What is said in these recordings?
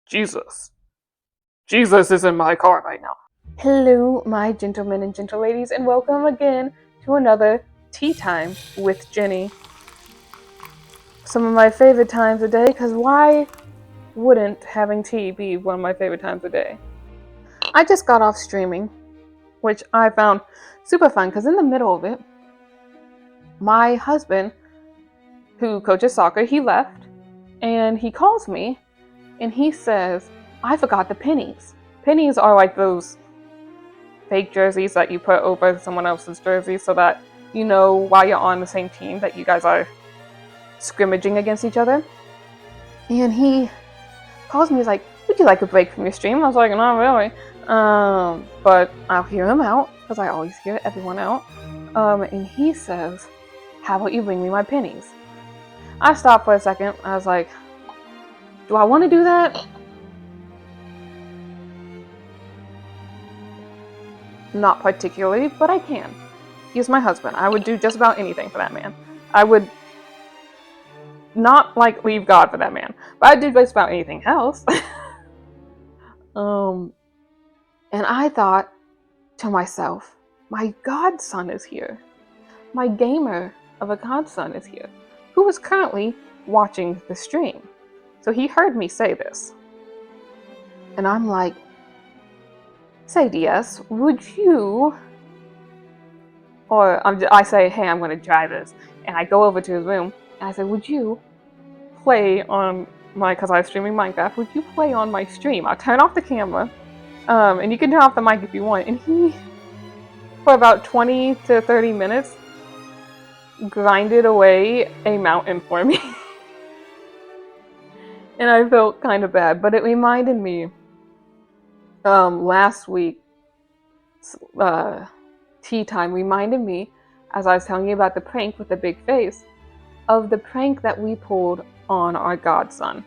Jesus. Jesus is in my car right now. Hello, my gentlemen and gentle ladies, and welcome again to another Tea Time with Jenny. Some of my favorite times a day, because why wouldn't having tea be one of my favorite times a day? I just got off streaming, which I found super fun, because in the middle of it, my husband, who coaches soccer, he left, and he calls me, and he says, I forgot the pennies. Pennies are like those fake jerseys that you put over someone else's jersey so that you know while you're on the same team that you guys are scrimmaging against each other. And he calls me, he's like, would you like a break from your stream? I was like, not really. But I'll hear him out, because I always hear everyone out. And he says, how about you bring me my pennies? I stopped for a second. I was like, do I want to do that? Not particularly, but I can. He's my husband. I would do just about anything for that man. I would not leave God for that man, but I'd do just about anything else. And I thought to myself, my godson is here. My gamer of a godson is here, who is currently watching the stream. So he heard me say this. And I'm like, say DS, would you, or I say, hey, I'm going to try this. And I go over to his room and I say, would you play on because I was streaming Minecraft, would you play on my stream? I'll turn off the camera, and you can turn off the mic if you want. And he, for about 20 to 30 minutes, grinded away a mountain for me. And I felt kind of bad, but it reminded me, last week, tea time reminded me, as I was telling you about the prank with the big face, of the prank that we pulled on our godson.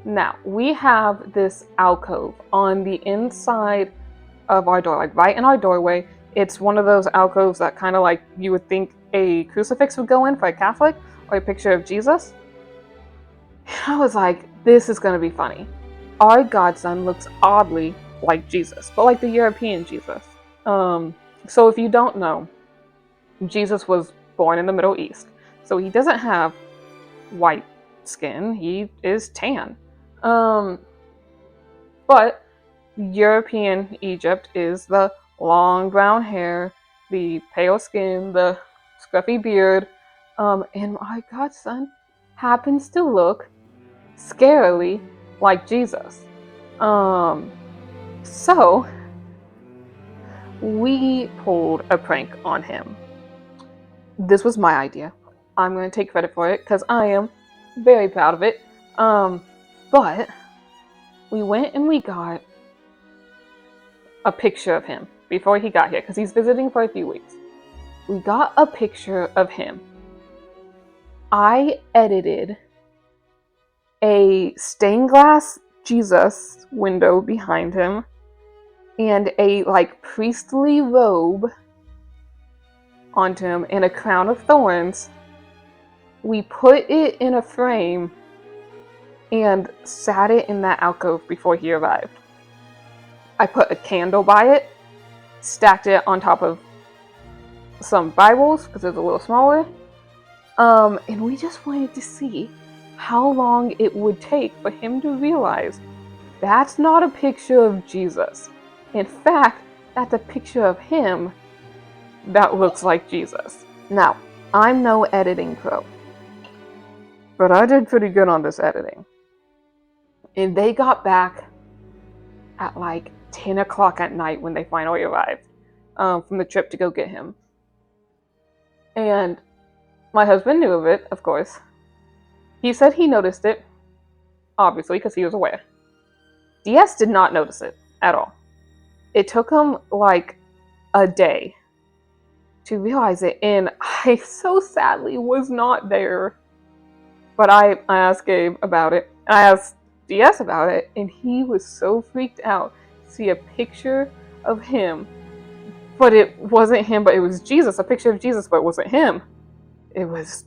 Now, we have this alcove on the inside of our door, like right in our doorway. It's one of those alcoves that kind of like you would think a crucifix would go in for a Catholic, or a picture of Jesus. I was like, this is going to be funny. Our godson looks oddly like Jesus, but like the European Jesus. So if you don't know, Jesus was born in the Middle East. So he doesn't have white skin, he is tan. But European Egypt is the long brown hair, the pale skin, the scruffy beard, and my godson happens to look scarily like Jesus. So we pulled a prank on him. This was my idea. I'm going to take credit for it because I am very proud of it. But we went and we got a picture of him before he got here because he's visiting for a few weeks. We got a picture of him. I edited a stained glass Jesus window behind him and a priestly robe onto him and a crown of thorns. We put it in a frame and sat it in that alcove before he arrived. I put a candle by it, stacked it on top of some Bibles because it's a little smaller, and we just wanted to see how long it would take for him to realize that's not a picture of Jesus. In fact, that's a picture of him that looks like Jesus. Now, I'm no editing pro, but I did pretty good on this editing. And they got back at 10 o'clock at night when they finally arrived from the trip to go get him. And my husband knew of it, of course. He said he noticed it, obviously, because he was aware. DS did not notice it at all. It took him a day to realize it, and I so sadly was not there. But I asked Gabe about it, and I asked DS about it, and he was so freaked out to see a picture of him. But it wasn't him, but it was Jesus. A picture of Jesus, but it wasn't him. It was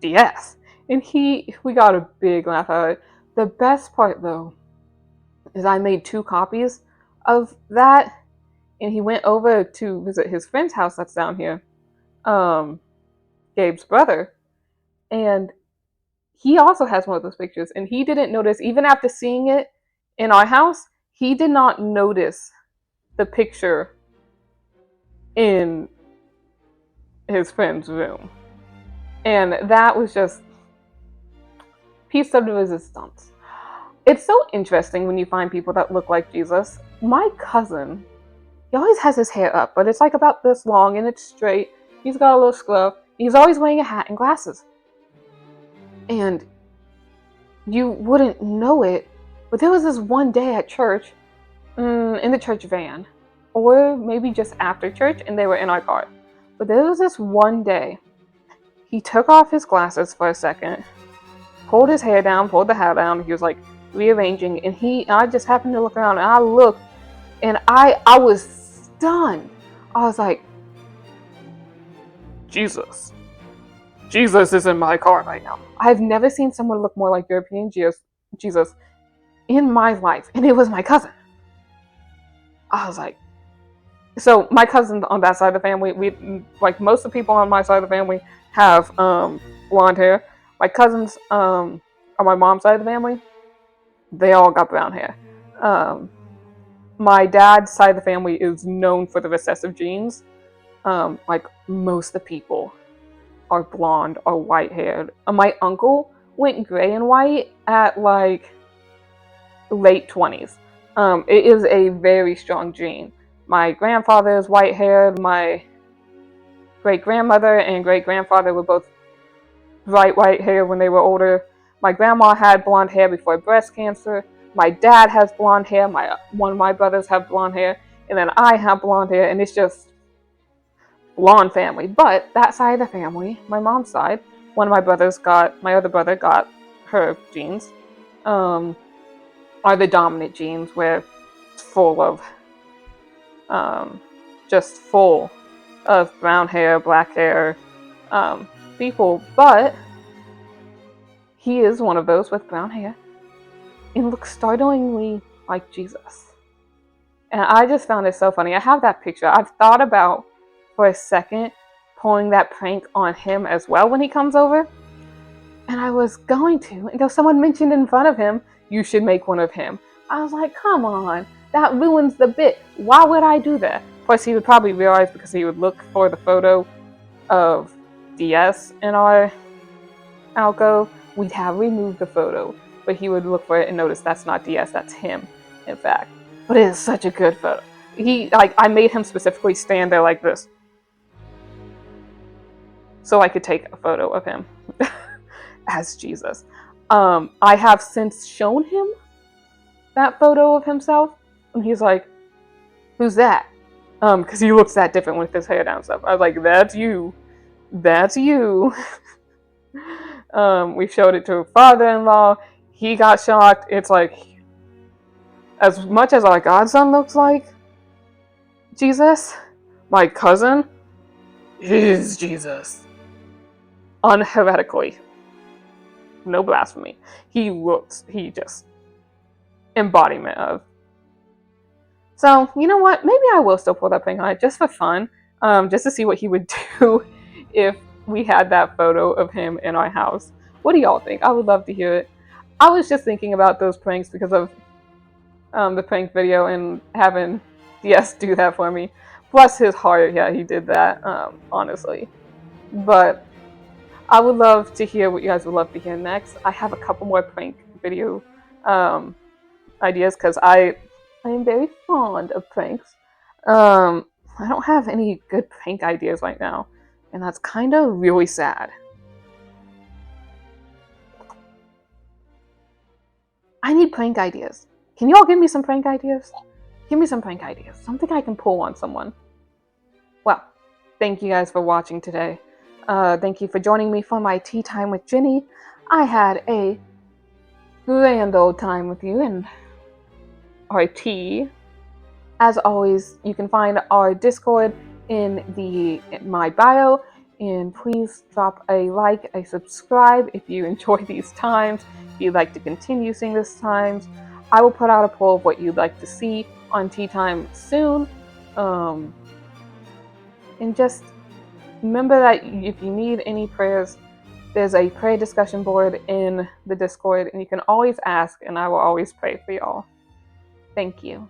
DS. And we got a big laugh out of it. The best part, though, is I made 2 copies of that, and he went over to visit his friend's house that's down here, um, Gabe's brother, and he also has one of those pictures, and he didn't notice, even after seeing it in our house, he did not notice the picture in his friend's room. And that was just piece of the resistance. It's so interesting when you find people that look like Jesus. My cousin, he always has his hair up, but it's like about this long and it's straight. He's got a little scruff. He's always wearing a hat and glasses. And you wouldn't know it, but there was this one day at church, in the church van, or maybe just after church, and they were in our car. But there was this one day, he took off his glasses for a second, pulled his hair down, pulled the hat down, he was like rearranging, and I just happened to look around, and I looked, and I was stunned. I was like, Jesus is in my car right now. I've never seen someone look more like European Jesus in my life, and it was my cousin. I was like, so my cousins on that side of the family, we, like most of the people on my side of the family, have blonde hair. My cousins on my mom's side of the family, they all got brown hair. My dad's side of the family is known for the recessive genes. Like most of the people are blonde or white haired. My uncle went gray and white at like late 20s. It is a very strong gene. My grandfather is white haired. My great grandmother and great grandfather were both bright white hair when they were older. My grandma had blonde hair before breast cancer. My dad has blonde hair. One of my brothers have blonde hair, and then I have blonde hair, and it's just blonde family. But that side of the family, my mom's side, my other brother got her genes, are the dominant genes, where it's full of, just full of brown hair, black hair, people. But he is one of those with brown hair and looks startlingly like Jesus. And I just found it so funny. I have that picture. I've thought about for a second pulling that prank on him as well when he comes over. And I was going to, until someone mentioned in front of him, you should make one of him. I was like, come on, that ruins the bit. Why would I do that? Plus, he would probably realize, because he would look for the photo of DS in our alcove, we'd have removed the photo, but he would look for it and notice that's not DS, that's him, in fact. But it is such a good photo. I made him specifically stand there like this, so I could take a photo of him as Jesus. I have since shown him that photo of himself, and he's like, who's that? Because he looks that different with his hair down and stuff. I was like, that's you. That's you. We showed it to a father-in-law. He got shocked. It's like, as much as our godson looks like Jesus, my cousin is Jesus. Unheretically. No blasphemy. He just embodiment of. So, you know what? Maybe I will still pull that prank on it just for fun. Just to see what he would do if we had that photo of him in our house. What do y'all think? I would love to hear it. I was just thinking about those pranks because of the prank video and having DS do that for me. Bless his heart, yeah, he did that, honestly. But I would love to hear what you guys would love to hear next. I have a couple more prank video ideas because I am very fond of pranks. I don't have any good prank ideas right now, and that's kind of really sad. I need prank ideas. Can you all give me some prank ideas? Give me some prank ideas. Something I can pull on someone. Well, thank you guys for watching today. Thank you for joining me for my tea time with Jenny. I had a grand old time with you and our tea. As always, you can find our Discord in my bio, and please drop a like, a subscribe if you enjoy these times, if you'd like to continue seeing these times. I will put out a poll of what you'd like to see on Tea Time soon. And just remember that if you need any prayers, there's a prayer discussion board in the Discord, and you can always ask, and I will always pray for y'all. Thank you.